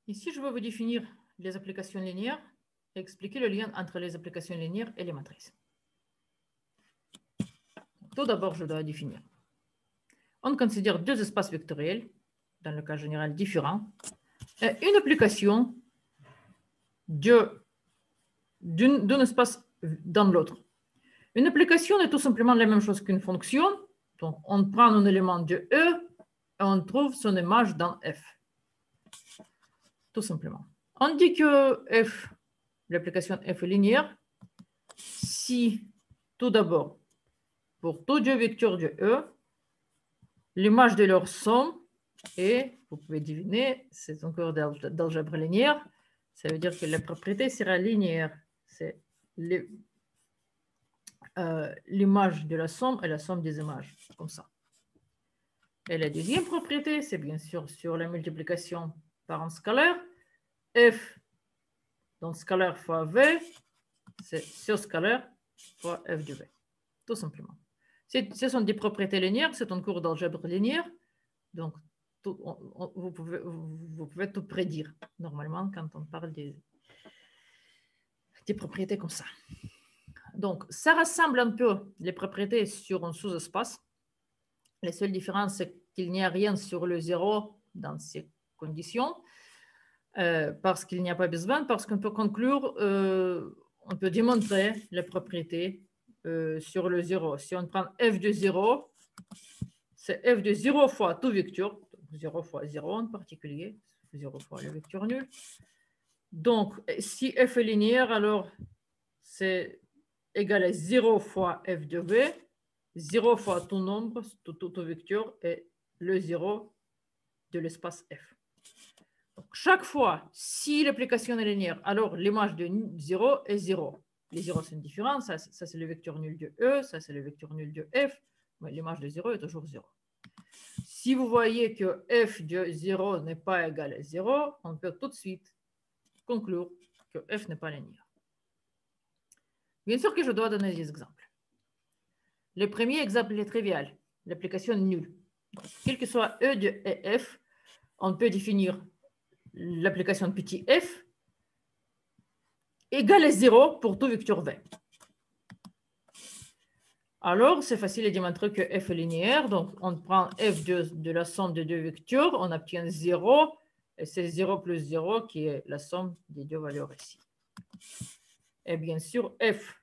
Ici, je vais vous définir les applications linéaires et expliquer le lien entre les applications linéaires et les matrices. Tout d'abord, je dois définir. On considère deux espaces vectoriels, dans le cas général différents, et une application d'un espace dans l'autre. Une application est tout simplement la même chose qu'une fonction. Donc, on prend un élément de E et on trouve son image dans F. Tout simplement. On dit que F, l'application F est linéaire si, tout d'abord, pour tous deux vecteurs de E, l'image de leur somme est, vous pouvez deviner, c'est encore d'algèbre linéaire, ça veut dire que la propriété sera linéaire. C'est l'image de la somme et la somme des images, comme ça. Et la deuxième propriété, c'est bien sûr sur la multiplication par un scalaire. F, donc scalaire fois V, c'est sur scalaire fois F de V, tout simplement. Ce sont des propriétés linéaires, c'est un cours d'algèbre linéaire, donc vous pouvez tout prédire, normalement, quand on parle des propriétés comme ça. Donc, ça rassemble un peu les propriétés sur un sous-espace. La seule différence, c'est qu'il n'y a rien sur le zéro dans ces conditions, parce qu'il n'y a pas besoin, parce qu'on peut conclure, on peut démontrer les propriétés sur le zéro. Si on prend f de 0, c'est f de 0 fois tout vecteur, 0 fois 0 en particulier, 0 fois le vecteur nul. Donc, si f est linéaire, alors c'est égal à 0 fois f de v, 0 fois tout nombre, tout vecteur, et le 0 de l'espace F. Donc, chaque fois, si l'application est linéaire, alors l'image de 0 est 0. Les 0 sont différents, ça c'est le vecteur nul de E, ça c'est le vecteur nul de F, mais l'image de 0 est toujours 0. Si vous voyez que F de 0 n'est pas égal à 0, on peut tout de suite conclure que F n'est pas linéaire. Bien sûr que je dois donner des exemples. Le premier exemple est trivial, l'application nulle. Quel que soit E de F, on peut définir l'application petit f égale à 0 pour tout vecteur v. Alors, c'est facile de démontrer que f est linéaire. Donc, on prend f de la somme des deux vecteurs, on obtient 0, et c'est 0 plus 0 qui est la somme des deux valeurs ici. Et bien sûr, f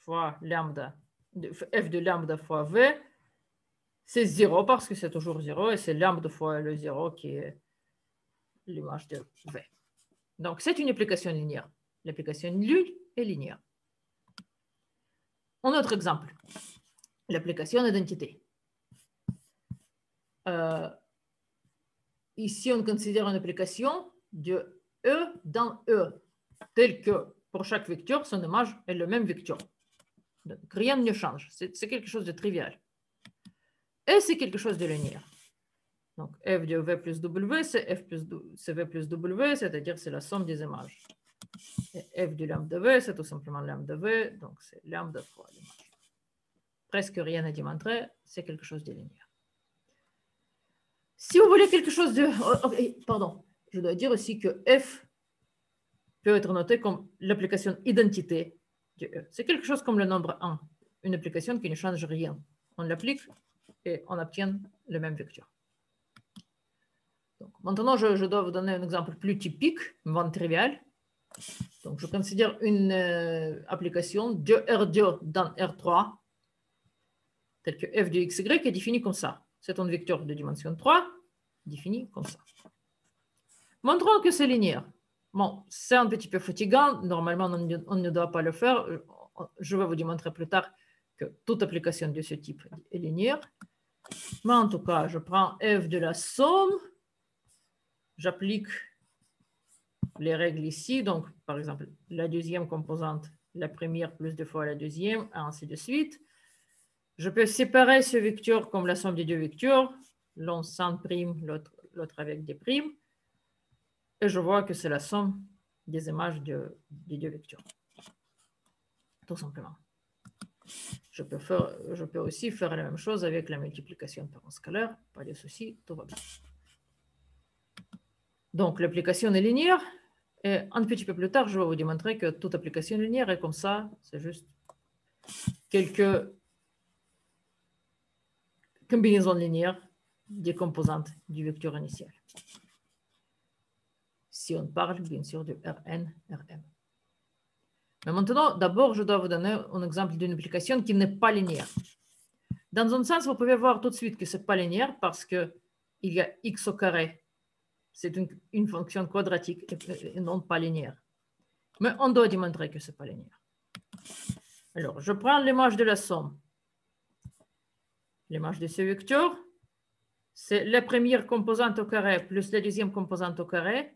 fois lambda, f de lambda fois v, c'est 0 parce que c'est toujours 0, et c'est lambda fois le 0 qui est l'image de v. Donc, c'est une application linéaire. L'application nulle est linéaire. Un autre exemple, l'application identité. Ici, on considère une application de E dans E, telle que pour chaque vecteur, son image est le même vecteur. Donc, rien ne change. C'est quelque chose de trivial. Et c'est quelque chose de linéaire. Donc, f de v plus w, c'est v plus w, c'est-à-dire c'est la somme des images. Et f de lambda v, c'est tout simplement lambda v, donc c'est lambda fois l'image. Presque rien à démontrer, c'est quelque chose de linéaire. Si vous voulez quelque chose de... pardon, je dois dire aussi que f peut être noté comme l'application identité de E. C'est quelque chose comme le nombre 1, une application qui ne change rien. On l'applique et on obtient le même vecteur. Donc, maintenant, je dois vous donner un exemple plus typique, moins trivial. Donc, je considère une application de R2 dans R3, telle que f de xy est définie comme ça. C'est un vecteur de dimension 3, défini comme ça. Montrons que c'est linéaire. Bon, c'est un petit peu fatigant. Normalement, on ne doit pas le faire. Je vais vous démontrer plus tard que toute application de ce type est linéaire. Mais en tout cas, je prends f de la somme. J'applique les règles ici. Donc, par exemple, la deuxième composante, la première plus 2 fois la deuxième, et ainsi de suite. Je peux séparer ce vecteur comme la somme des deux vecteurs, l'un sans prime, l'autre avec des primes. Et je vois que c'est la somme des images des deux vecteurs. Tout simplement. Je peux aussi faire la même chose avec la multiplication par un scalaire. Pas de souci, tout va bien. Donc, l'application est linéaire. Et un petit peu plus tard, je vais vous démontrer que toute application linéaire est comme ça. C'est juste quelques combinaisons linéaires des composantes du vecteur initial. Si on parle, bien sûr, de Rn, Rm. Mais maintenant, d'abord, je dois vous donner un exemple d'une application qui n'est pas linéaire. Dans un sens, vous pouvez voir tout de suite que ce n'est pas linéaire parce qu'il y a x au carré. C'est une fonction quadratique et non pas linéaire. Mais on doit démontrer que ce n'est pas linéaire. Alors, je prends l'image de la somme. L'image de ce vecteur, c'est la première composante au carré plus la deuxième composante au carré.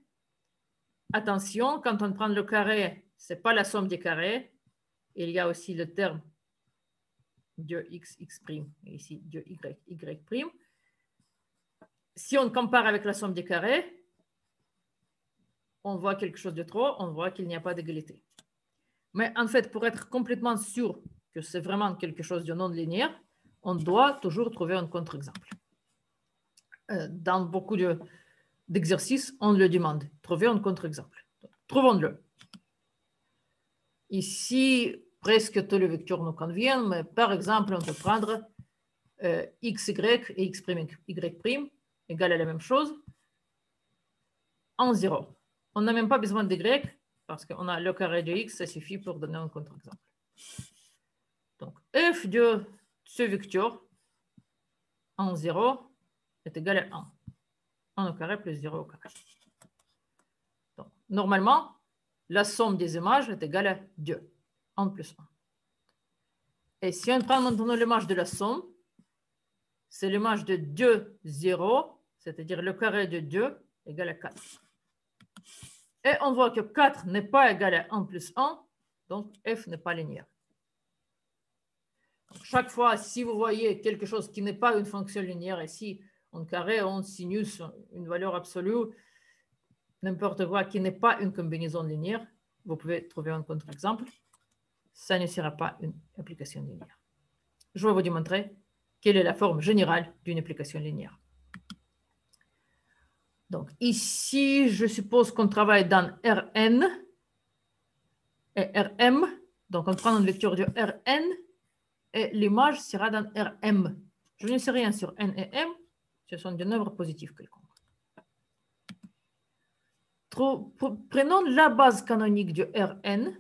Attention, quand on prend le carré, ce n'est pas la somme des carrés. Il y a aussi le terme de x, x', et ici de y, y'. Si on compare avec la somme des carrés, on voit quelque chose de trop, on voit qu'il n'y a pas d'égalité. Mais en fait, pour être complètement sûr que c'est vraiment quelque chose de non linéaire, on doit toujours trouver un contre-exemple. Dans beaucoup d'exercices, on le demande, trouver un contre-exemple. Trouvons-le. Ici, presque tous les vecteurs nous conviennent, mais par exemple, on peut prendre x, y et x', y' égale à la même chose en 0. On n'a même pas besoin d'y parce qu'on a le carré de x, ça suffit pour donner un contre-exemple. Donc, f de ce vecteur en 0 est égal à 1. 1 au carré plus 0 au carré. Donc, normalement, la somme des images est égale à 2. 1 plus 1. Et si on prend maintenant l'image de la somme, c'est l'image de 2, 0, c'est-à-dire le carré de 2 égale à 4. Et on voit que 4 n'est pas égal à 1 plus 1, donc f n'est pas linéaire. Donc, chaque fois, si vous voyez quelque chose qui n'est pas une fonction linéaire, ici, en carré, en sinus, une valeur absolue, n'importe quoi qui n'est pas une combinaison linéaire, vous pouvez trouver un contre-exemple. Ça ne sera pas une application linéaire. Je vais vous démontrer quelle est la forme générale d'une application linéaire. Donc ici, je suppose qu'on travaille dans Rn et Rm. Donc on prend un vecteur de Rn et l'image sera dans Rm. Je ne sais rien sur n et m, ce sont des nombres positifs quelconques. Prenons la base canonique de Rn.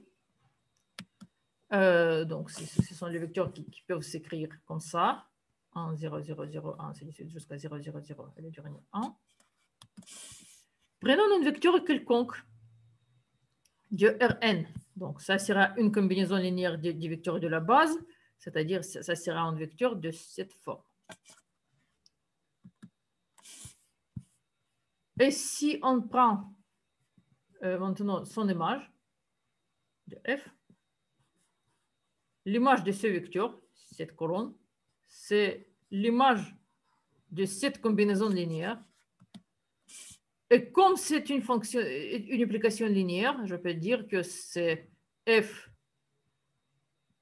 Donc ce sont les vecteurs qui peuvent s'écrire comme ça. 1, 0, 0, 0, 1, jusqu'à 0, 0, 0, et le dernier 1. Prenons un vecteur quelconque de Rn. Donc, ça sera une combinaison linéaire des vecteurs de la base, c'est-à-dire ça sera un vecteur de cette forme. Et si on prend maintenant son image de f, l'image de ce vecteur, cette colonne, c'est l'image de cette combinaison linéaire. Et comme c'est une fonction, une application linéaire, je peux dire que c'est f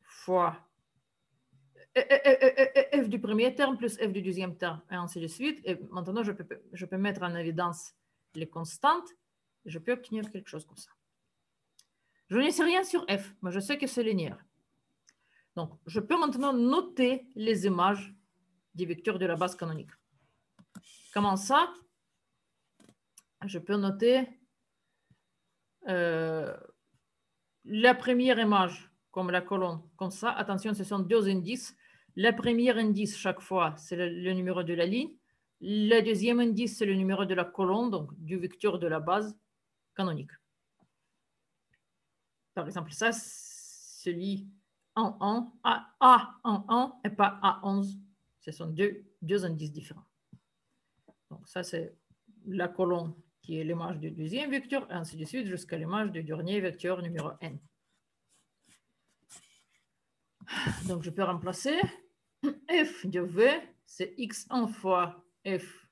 fois f du premier terme plus f du deuxième terme, et ainsi de suite. Et maintenant, je peux mettre en évidence les constantes. Je peux obtenir quelque chose comme ça. Je ne sais rien sur f, mais je sais que c'est linéaire. Donc, je peux maintenant noter les images des vecteurs de la base canonique. Comment ça? Je peux noter la première image comme la colonne, comme ça. Attention, ce sont deux indices. Le premier indice, chaque fois, c'est le numéro de la ligne. Le deuxième indice, c'est le numéro de la colonne, donc du vecteur de la base canonique. Par exemple, ça, celui en 1, A en 1 et pas A11. Ce sont deux indices différents. Donc, ça, c'est la colonne qui est l'image du deuxième vecteur, et ainsi de suite, jusqu'à l'image du dernier vecteur numéro n. Donc, je peux remplacer f de v, c'est x1 fois f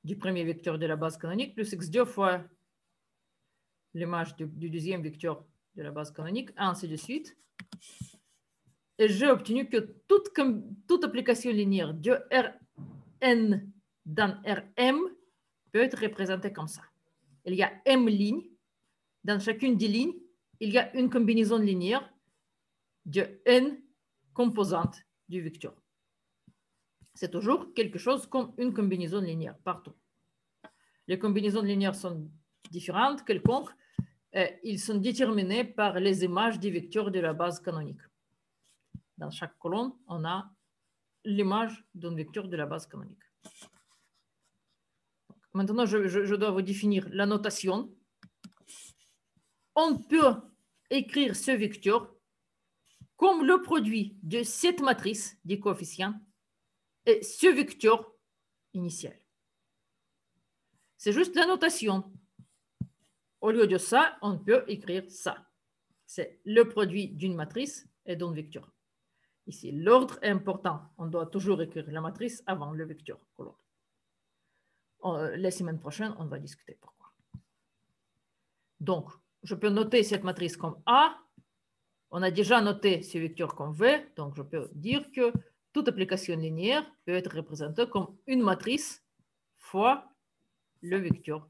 du premier vecteur de la base canonique, plus x2 fois l'image du deuxième vecteur de la base canonique, et ainsi de suite. Et j'ai obtenu que toute application linéaire de Rn dans Rm peut être représenté comme ça. Il y a M lignes. Dans chacune des lignes, il y a une combinaison linéaire de N composantes du vecteur. C'est toujours quelque chose comme une combinaison linéaire partout. Les combinaisons linéaires sont différentes, quelconques. Ils sont déterminés par les images des vecteurs de la base canonique. Dans chaque colonne, on a l'image d'un vecteur de la base canonique. Maintenant, je dois vous définir la notation. On peut écrire ce vecteur comme le produit de cette matrice des coefficients et ce vecteur initial. C'est juste la notation. Au lieu de ça, on peut écrire ça. C'est le produit d'une matrice et d'un vecteur. Ici, l'ordre est important. On doit toujours écrire la matrice avant le vecteur colonne. La semaine prochaine, on va discuter pourquoi. Donc, je peux noter cette matrice comme A. On a déjà noté ce vecteur comme V. Donc, je peux dire que toute application linéaire peut être représentée comme une matrice fois le vecteur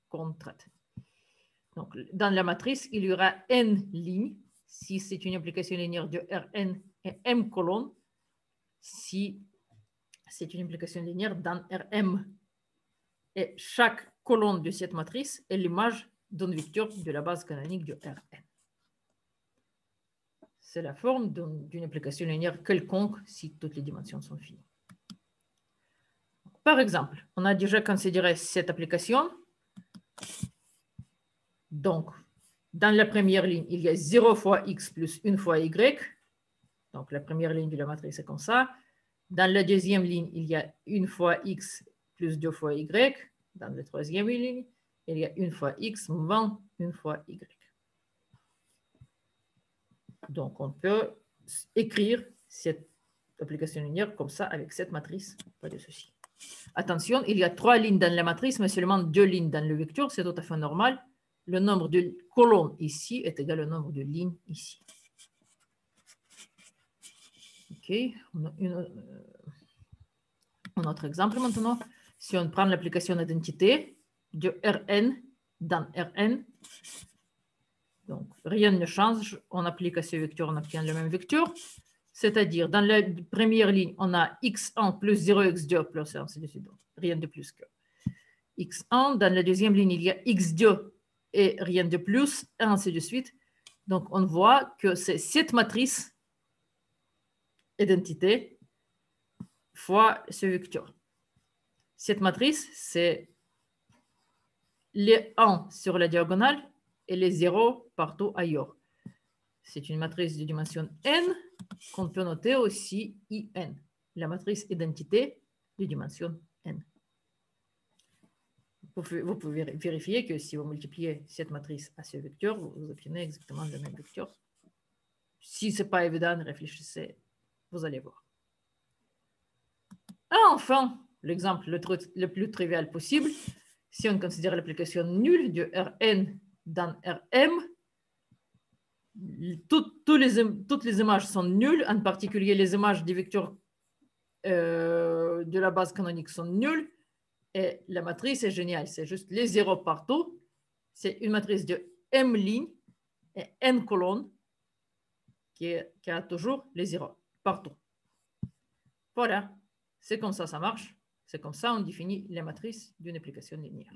qu'on traite. Donc, dans la matrice, il y aura n lignes si c'est une application linéaire de Rn et m colonnes si c'est une application linéaire dans Rm. Et chaque colonne de cette matrice est l'image d'un vecteur de la base canonique de Rn. C'est la forme d'une application linéaire quelconque si toutes les dimensions sont finies. Par exemple, on a déjà considéré cette application. Donc, dans la première ligne, il y a 0 fois x plus 1 fois y. Donc, la première ligne de la matrice est comme ça. Dans la deuxième ligne, il y a 1 fois x plus 2 fois y. Dans la troisième ligne, il y a 1 fois x moins 1 fois y. Donc, on peut écrire cette application linéaire comme ça avec cette matrice. Pas de souci. Attention, il y a 3 lignes dans la matrice, mais seulement 2 lignes dans le vecteur. C'est tout à fait normal. Le nombre de colonnes ici est égal au nombre de lignes ici. OK. Un autre exemple maintenant. Si on prend l'application d'identité de Rn dans Rn, donc rien ne change. On applique à ce vecteur, on obtient le même vecteur. C'est-à-dire, dans la première ligne, on a x1 plus 0x2 plus 1, rien de plus que x1. Dans la deuxième ligne, il y a x2 et rien de plus, et ainsi de suite. Donc, on voit que c'est cette matrice identité fois ce vecteur. Cette matrice, c'est les 1 sur la diagonale et les 0 partout ailleurs. C'est une matrice de dimension n qu'on peut noter aussi IN, la matrice identité de dimension n. Vous pouvez vérifier que si vous multipliez cette matrice à ce vecteur, vous obtenez exactement le même vecteur. Si ce n'est pas évident, réfléchissez, vous allez voir. Et enfin, l'exemple le plus trivial possible, si on considère l'application nulle de Rn dans Rm, toutes les images sont nulles, en particulier les images des vecteurs de la base canonique sont nulles. Et la matrice est géniale, c'est juste les zéros partout. C'est une matrice de m lignes et n colonnes qui a toujours les zéros partout. Voilà, c'est comme ça marche. C'est comme ça on définit les matrices d'une application linéaire.